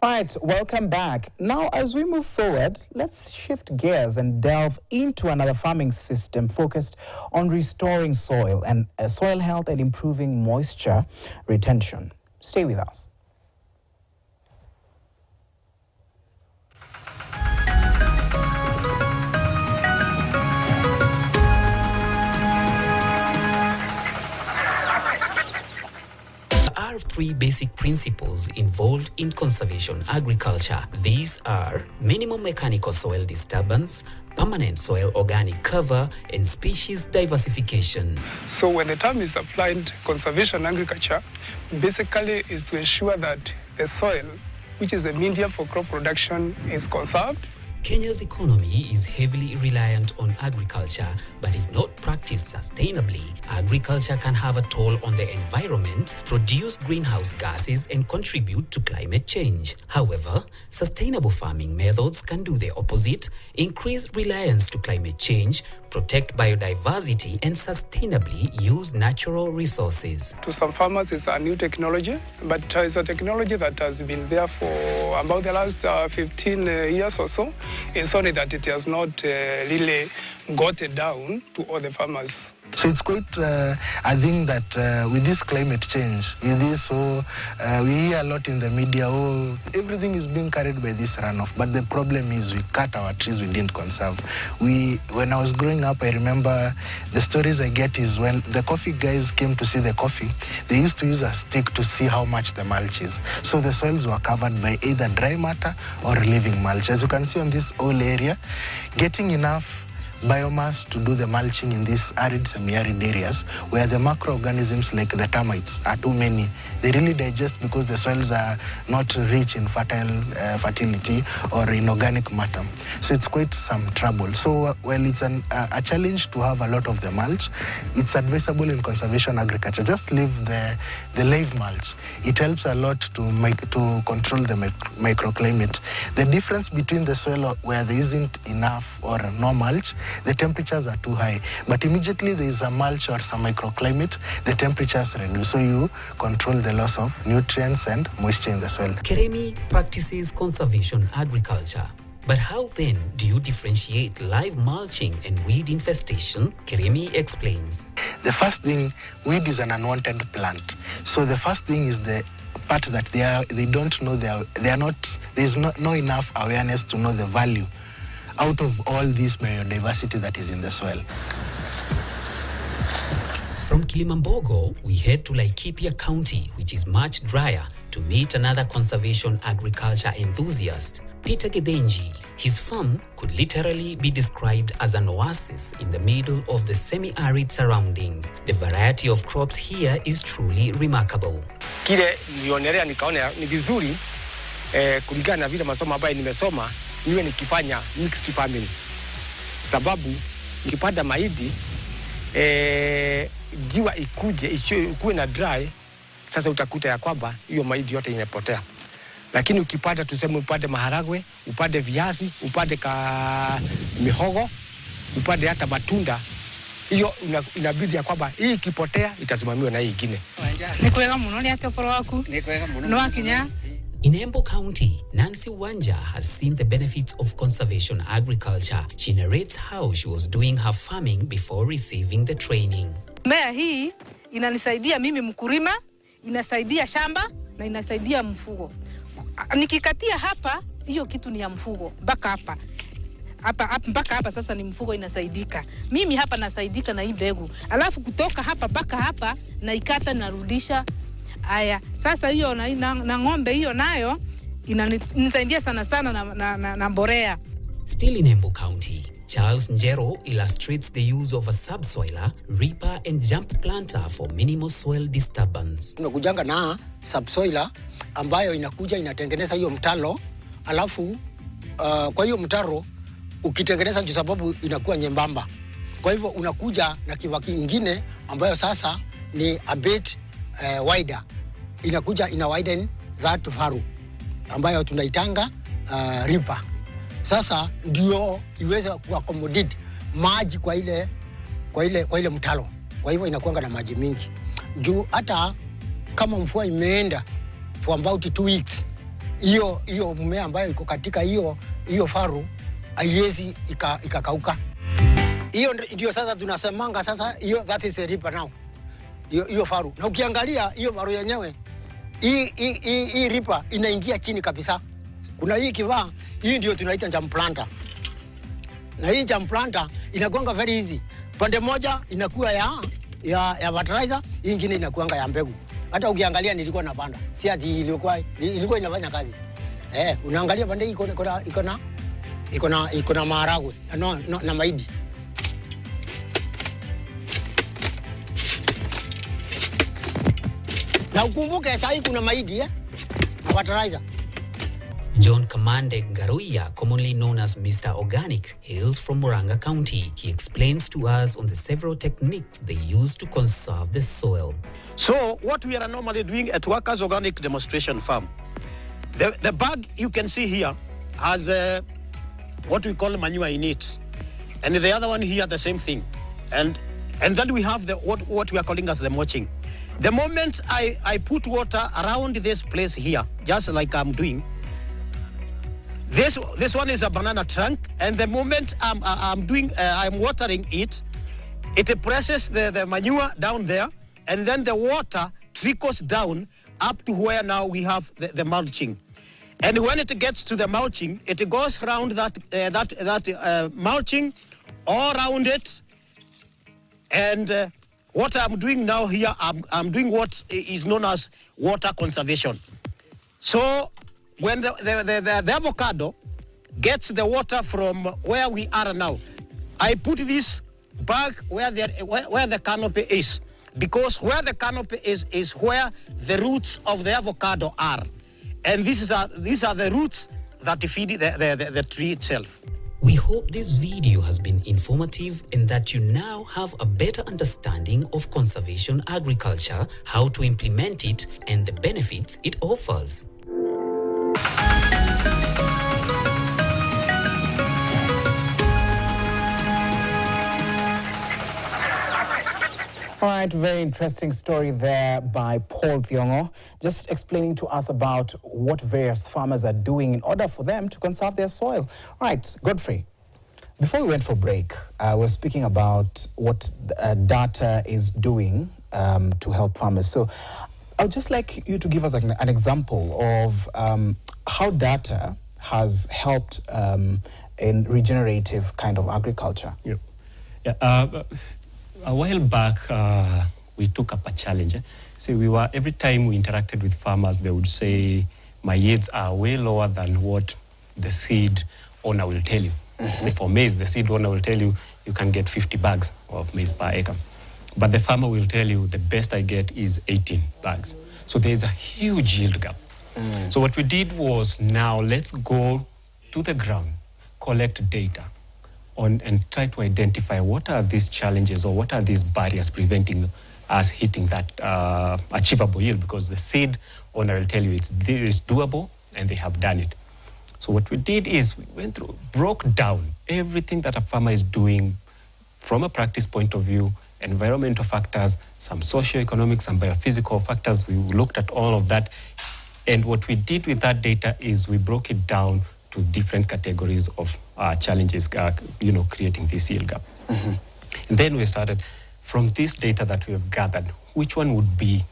Right, welcome back. Now, as we move forward, let's shift gears and delve into another farming system focused on restoring soil health and improving moisture retention. Stay with us. There are three basic principles involved in conservation agriculture. These are minimum mechanical soil disturbance, permanent soil organic cover, and species diversification. So when the term is applied, conservation agriculture basically is to ensure that the soil, which is the medium for crop production, is conserved. Kenya's economy is heavily reliant on agriculture, but if not practiced sustainably, agriculture can have a toll on the environment, produce greenhouse gases, and contribute to climate change. However, sustainable farming methods can do the opposite, increase reliance to climate change, protect biodiversity, and sustainably use natural resources. To some farmers, it's a new technology, but it's a technology that has been there for about the last 15 years or so. It's only that it has not really gotten down to all the farmers. So it's quite, I think that with this climate change, with this, we hear a lot in the media, everything is being carried by this runoff. But the problem is we cut our trees, we didn't conserve. When I was growing up, I remember the stories I get is when the coffee guys came to see the coffee, they used to use a stick to see how much the mulch is. So the soils were covered by either dry matter or living mulch. As you can see on this whole area, getting enough biomass to do the mulching in these arid, semi-arid areas where the microorganisms like the termites are too many. They really digest because the soils are not rich in fertility or in organic matter. So it's quite some trouble. So while it's a challenge to have a lot of the mulch, it's advisable in conservation agriculture. Just leave the live mulch. It helps a lot to control the microclimate. The difference between the soil where there isn't enough or no mulch, the temperatures are too high. But immediately there is a mulch or some microclimate, the temperatures reduce. So you control the loss of nutrients and moisture in the soil. Keremi practices conservation agriculture. But how then do you differentiate live mulching and weed infestation? Keremi explains. The first thing, weed is an unwanted plant. So the first thing is the part that they don't know, there's not enough awareness to know the value out of all this biodiversity that is in the soil. From Kilimambogo, we head to Laikipia County, which is much drier, to meet another conservation agriculture enthusiast, Peter Gedenji. His farm could literally be described as an oasis in the middle of the semi-arid surroundings. The variety of crops here is truly remarkable. Kile nilionelea nikaona ni vizuri kulingana na vile masomo ambayo nimesoma niwe nikifanya mixed farming. Sababu nikipanda mahindi jua ikuwe na dry, sasa utakuta ya kwamba hiyo mahindi yote imepotea. Lakini ukipanda, tuseme upande maharagwe, upande viazi, upande mihogo, upande hata matunda, hiyo inabidi ya kwamba hii ikipotea itasimamiwa na hii nyingine. Nikwega muno ni atoporo waku. Nikwega muno. No akinya. In Embu County, Nancy Wanja has seen the benefits of conservation agriculture. She narrates how she was doing her farming before receiving the training. Mea hii inanisaidia mimi mkulima, inasaidia shamba na inasaidia mfugo. Nikikatia hapa, hiyo kitu ni ya mfugo. Mpaka hapa. Mpaka hapa sasa ni mfugo inasaidika. Mimi hapa nasaidika na hii mbegu. Alafu kutoka hapa mpaka hapa na ikata narudisha. Aya, sasa hiyo na ng'ombe hiyo nayo inanisaidia sana na mborea. Still in Embu County, Charles Njero illustrates the use of a subsoiler, reaper and jump planter for minimal soil disturbance. Tunakujanga na subsoiler ambayo inakuja inatengeneza hiyo mtalo, alafu kwa hiyo mtaro ukitengeneza kwa sababu inakuwa nyembamba. Kwa hivyo unakuja na kiwa kingine ambayo sasa ni a bit wider. Inakuja ina widen that furrow ambayo tunaitanga reaper. Sasa ndio iweze kuaccommodate maji kwa ile mtalo. Kwa hivyo inakuanga na maji mingi. Juu hata kama mvua imeenda for about 2 weeks, hiyo mmea ambayo iko katika hiyo faru haiwezi ikakauka. Hiyo ndio sasa tunasemanga sasa hiyo that is a reaper now. Hiyo faru. Na ukiangalia hiyo faru yenyewe hii reaper inaingia chini kabisa. Kuna hii kivaa, hii ndio tunaita jam planter. Na hii jam planter inagonga very easy. Pande moja inakuwa ya fertilizer, hii nyingine inakuanga ya mbegu. Hata ukiangalia nilikuwa napanda. Si ati ilikuwa inafanya kazi. Unaangalia pande iko na maharagwe na mahindi. Na ukumbuke sasa hii kuna mahindi na fertilizer. John Kamande Ngaruya, commonly known as Mr. Organic, hails from Murang'a County. He explains to us on the several techniques they use to conserve the soil. So what we are normally doing at Workers Organic Demonstration Farm, the bag you can see here has what we call manure in it. And the other one here, the same thing. And then we have what we are calling as the mulching. The moment I put water around this place here, just like I'm doing, this one is a banana trunk, and the moment I'm watering it, it presses the manure down there, and then the water trickles down up to where now we have the mulching. And when it gets to the mulching, it goes around that mulching all around it. And what I'm doing now here, I'm doing what is known as water conservation. So when the avocado gets the water from where we are now, I put this bag where the canopy is, because where the canopy is where the roots of the avocado are, and these are the roots that feed the tree itself. We hope this video has been informative and that you now have a better understanding of conservation agriculture, how to implement it, and the benefits it offers. All right, very interesting story there by Paul Thiongo, just explaining to us about what various farmers are doing in order for them to conserve their soil. All right, Godfrey, before we went for break, we were speaking about what data is doing to help farmers. So I would just like you to give us an example of how data has helped in regenerative kind of agriculture. Yeah. A while back, we took up a challenge. So every time we interacted with farmers, they would say, my yields are way lower than what the seed owner will tell you. Mm-hmm. Say for maize, the seed owner will tell you, you can get 50 bags of maize per acre. But the farmer will tell you, the best I get is 18 bags. So there's a huge yield gap. Mm. So what we did was, now let's go to the ground, collect data, and try to identify what are these challenges or what are these barriers preventing us hitting that achievable yield, because the seed owner will tell you it's doable and they have done it. So what we did is we went through, broke down everything that a farmer is doing from a practice point of view, environmental factors, some socioeconomic, some biophysical factors. We looked at all of that. And what we did with that data is we broke it down to different categories of challenges, creating this yield gap. Mm-hmm. And then we started, from this data that we have gathered, which one would be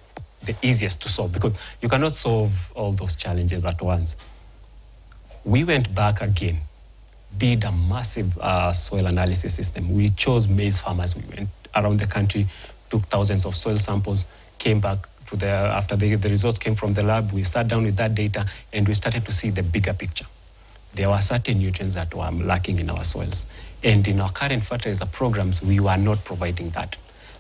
the easiest to solve? Because you cannot solve all those challenges at once. We went back again, did a massive soil analysis system. We chose maize farmers. We went around the country, took thousands of soil samples, came back to after the results came from the lab, we sat down with that data and we started to see the bigger picture. There were certain nutrients that were lacking in our soils. And in our current fertilizer programs, we were not providing that.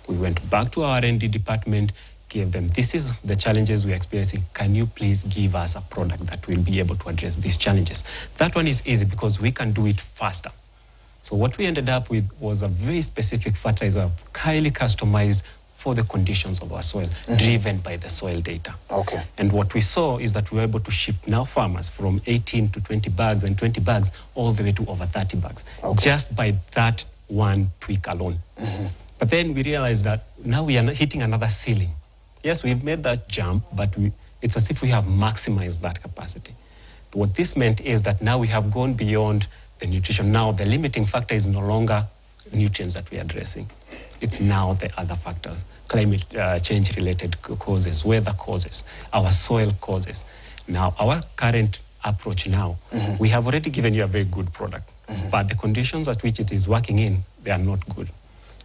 We went back to our R&D department, gave them, this is the challenges we're experiencing. Can you please give us a product that will be able to address these challenges? That one is easy because we can do it faster. So what we ended up with was a very specific fertilizer, highly customized for the conditions of our soil, mm-hmm. driven by the soil data. Okay. And what we saw is that we were able to shift now farmers from 18 to 20 bags and 20 bags all the way to over 30 bags, just by that one tweak alone. Mm-hmm. But then we realized that now we are hitting another ceiling. Yes, we've made that jump, but it's as if we have maximized that capacity. What this meant is that now we have gone beyond the nutrition. Now the limiting factor is no longer nutrients that we are addressing. It's now the other factors, climate change-related causes, weather causes, our soil causes. Now, our current approach now, we have already given you a very good product, but the conditions at which it is working in, they are not good.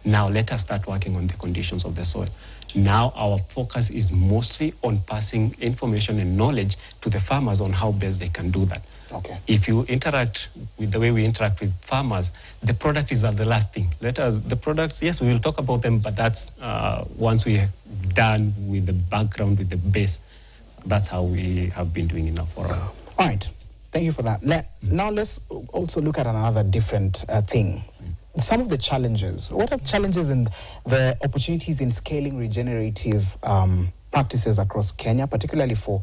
Now, let us start working on the conditions of the soil. Now, our focus is mostly on passing information and knowledge to the farmers on how best they can do that. Okay. If you interact with the way we interact with farmers, the product is the last thing. The products, yes, we will talk about them, but that's once we are done with the background, with the base, that's how we have been doing it now for a while. All right. Thank you for that. Now let's also look at another different thing. Some of the challenges. What are challenges and the opportunities in scaling regenerative practices across Kenya, particularly for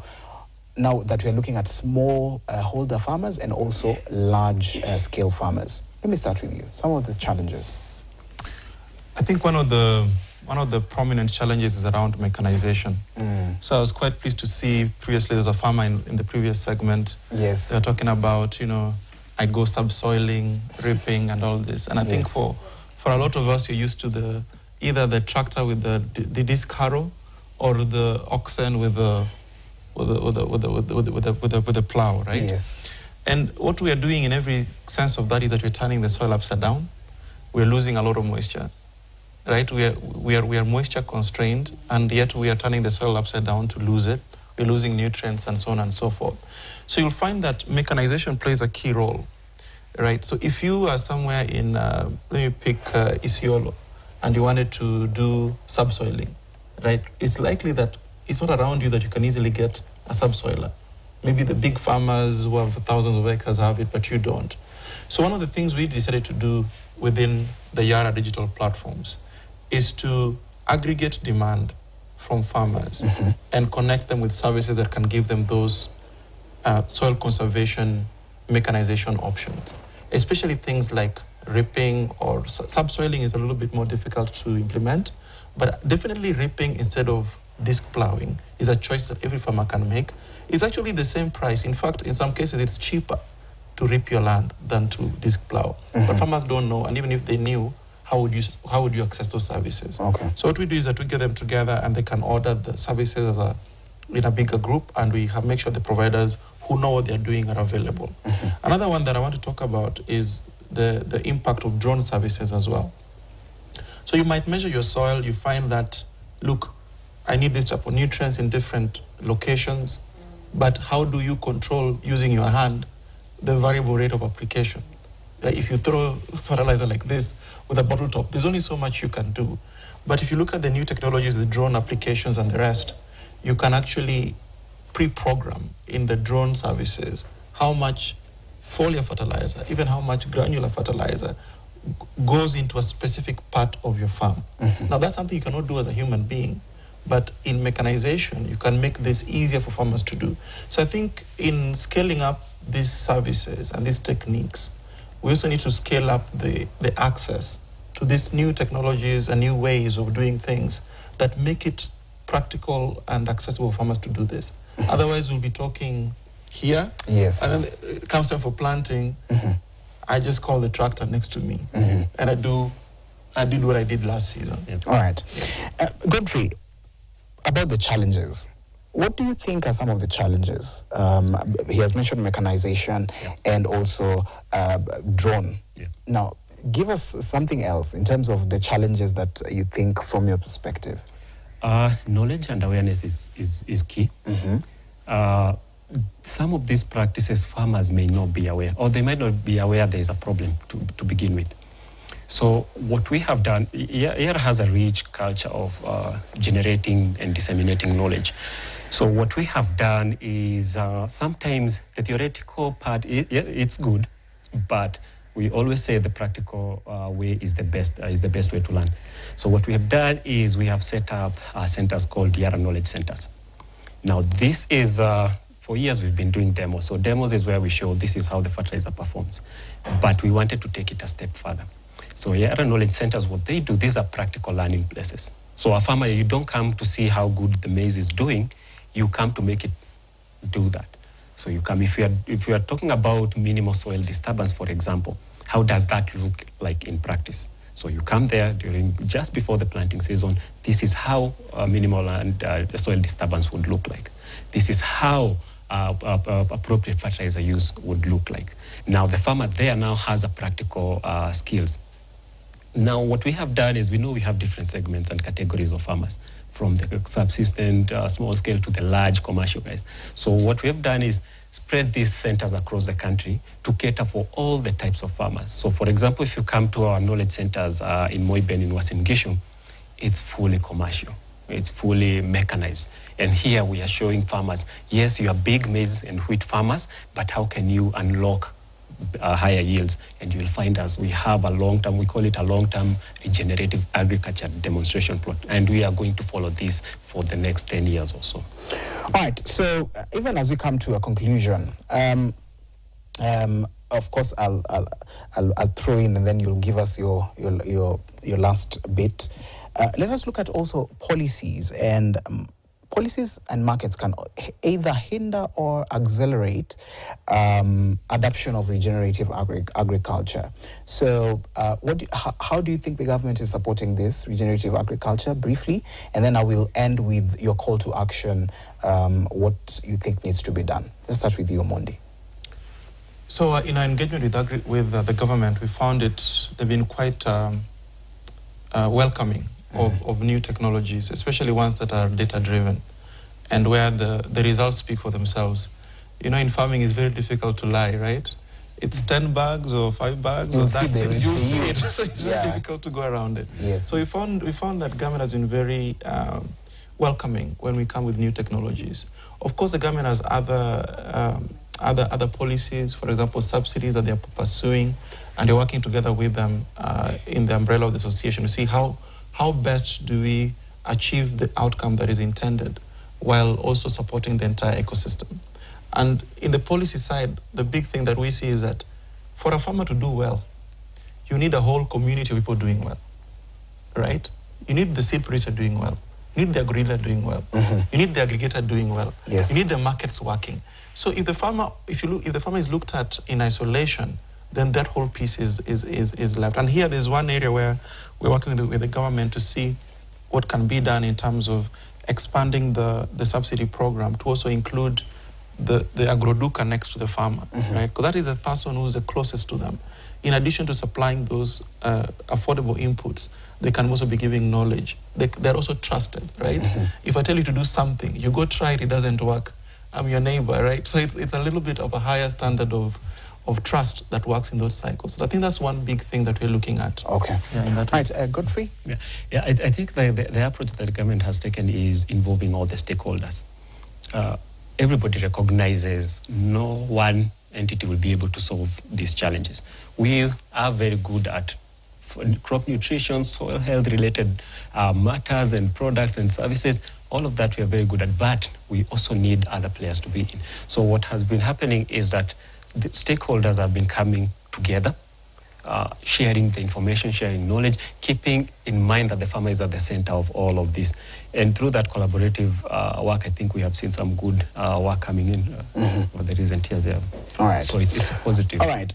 now that we're looking at small holder farmers and also large scale farmers? Let me start with you. Some of the challenges. I think one of the prominent challenges is around mechanization. So I was quite pleased to see previously there's a farmer in the previous segment. Yes. They were talking about, I go subsoiling, ripping and all this. And I think for a lot of us, you're used to either the tractor with the disc harrow or the oxen with the plow, right? Yes. And what we are doing in every sense of that is that we're turning the soil upside down. We're losing a lot of moisture, right? We are moisture constrained, and yet we are turning the soil upside down to lose it. We're losing nutrients and so on and so forth. So you'll find that mechanization plays a key role, right? So if you are somewhere in, let me pick Isiolo, and you wanted to do subsoiling, right? It's likely that it's not around you that you can easily get a subsoiler. Maybe the big farmers who have thousands of acres have it, but you don't. So one of the things we decided to do within the Yara digital platforms is to aggregate demand from farmers and connect them with services that can give them those soil conservation mechanization options, especially things like ripping or subsoiling is a little bit more difficult to implement, but definitely ripping instead of disc plowing is a choice that every farmer can make. It's actually the same price. In fact, in some cases, it's cheaper to rip your land than to disc plow. But farmers don't know, and even if they knew, how would you access those services? Okay. So what we do is that we get them together and they can order the services in a bigger group, and we make sure the providers who know what they're doing are available. Another one that I want to talk about is the impact of drone services as well. So you might measure your soil, you find that, look, I need this type of nutrients in different locations, but how do you control using your hand the variable rate of application? If you throw fertilizer like this with a bottle top, there's only so much you can do. But if you look at the new technologies, the drone applications and the rest, you can actually pre-program in the drone services how much foliar fertilizer, even how much granular fertilizer goes into a specific part of your farm. Now that's something you cannot do as a human being, but in mechanization, you can make this easier for farmers to do. So I think in scaling up these services and these techniques, we also need to scale up the access to these new technologies and new ways of doing things that make it practical and accessible for farmers to do this. Otherwise, we'll be talking here, and then it comes time for planting. I just call the tractor next to me, and I did what I did last season. All right. Godfrey, about the challenges, what do you think are some of the challenges? He has mentioned mechanization and also drone. Now, give us something else in terms of the challenges that you think from your perspective. Knowledge and awareness is key. Some of these practices farmers may not be aware, or they might not be aware there is a problem to begin with. So what we have done, Yara has a rich culture of generating and disseminating knowledge. So what we have done is sometimes the theoretical part, it's good, but we always say the practical way is the best way to learn. So what we have done is we have set up centers called Yara Knowledge Centers. Now this is, for years we've been doing demos. So demos is where we show this is how the fertilizer performs. But we wanted to take it a step further. So Yara Knowledge Centers, what they do, these are practical learning places. So a farmer, you don't come to see how good the maize is doing, you come to make it do that. So you come, if you are talking about minimal soil disturbance, for example, how does that look like in practice? So you come there just before the planting season. This is how minimal and soil disturbance would look like. This is how appropriate fertilizer use would look like. Now the farmer there now has a practical skills. Now what we have done is we know we have different segments and categories of farmers, from the subsistent, small scale to the large commercial guys. So what we have done is spread these centers across the country to cater for all the types of farmers. So for example, if you come to our knowledge centers in Moiben, in Uasin Gishu, it's fully commercial. It's fully mechanized. And here we are showing farmers, yes, you are big maize and wheat farmers, but how can you unlock higher yields? And you will find us, we have a long-term, we call it a long-term regenerative agriculture demonstration plot. And we are going to follow this for the next 10 years or so. All right, so even as we come to a conclusion, of course, I'll throw in and then you'll give us your last bit. Let us look at also policies, and policies and markets can either hinder or accelerate adoption of regenerative agriculture. So how do you think the government is supporting this regenerative agriculture, briefly? And then I will end with your call to action, what you think needs to be done. Let's start with you, Mondi. So in our engagement with the government, we found they've been quite welcoming of new technologies, especially ones that are data-driven and where the results speak for themselves. You know, in farming, it's very difficult to lie, right? It's 10 bags or 5 bags, or that's it. You'll see it. So it's very difficult to go around it. Yes. So we found that government has been very welcoming when we come with new technologies. Of course, the government has other policies, for example, subsidies that they're pursuing, and they're working together with them in the umbrella of the association to see how best do we achieve the outcome that is intended while also supporting the entire ecosystem. And in the policy side, the big thing that we see is that for a farmer to do well, you need a whole community of people doing well, right? You need the seed producer doing well. You need the agri-dealer doing well. You need the aggregator doing well. Yes. You need the markets working. So if the farmer is looked at in isolation, then that whole piece is left. And here there's one area where we're working with the government to see what can be done in terms of expanding the subsidy program to also include the agroduca next to the farmer, right? Because that is the person who's the closest to them. In addition to supplying those affordable inputs, they can also be giving knowledge. They're also trusted, right? If I tell you to do something, you go try it, it doesn't work, I'm your neighbor, right? So it's a little bit of a higher standard of trust that works in those cycles. So I think that's one big thing that we're looking at. Okay. Right, Godfrey? Yeah, I think the approach that the government has taken is involving all the stakeholders. Everybody recognizes no one entity will be able to solve these challenges. We are very good at crop nutrition, soil health related matters and products and services. All of that we are very good at, but we also need other players to be in. So what has been happening is that the stakeholders have been coming together, sharing the information, sharing knowledge, keeping in mind that the farmer is at the center of all of this. And through that collaborative work, I think we have seen some good work coming in for the recent years. Yeah. All right. So it's a positive. All right.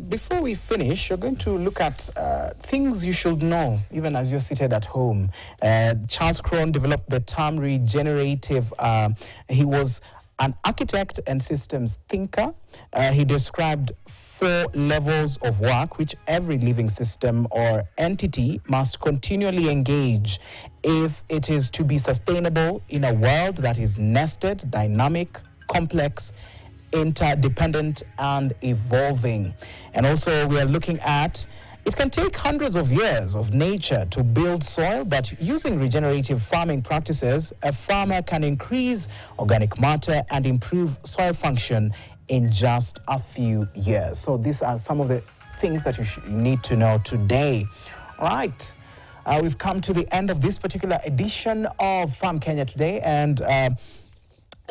Before we finish, you're going to look at things you should know, even as you're seated at home. Charles Cron developed the term regenerative. He was an architect and systems thinker. He described 4 levels of work which every living system or entity must continually engage if it is to be sustainable in a world that is nested, dynamic, complex, interdependent, and evolving. And also we are looking at it can take hundreds of years of nature to build soil, but using regenerative farming practices, a farmer can increase organic matter and improve soil function in just a few years. So these are some of the things that you need to know today. All right. We've come to the end of this particular edition of Farm Kenya Today, and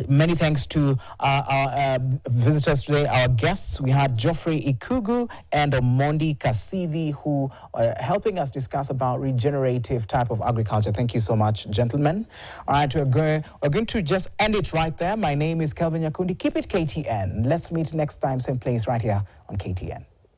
Many thanks to our visitors today, our guests. We had Geoffrey Ikugu and Omondi Kasivi, who are helping us discuss about regenerative type of agriculture. Thank you so much, gentlemen. All right, we're going to just end it right there. My name is Kelvin Yakundi. Keep it KTN. Let's meet next time, same place right here on KTN.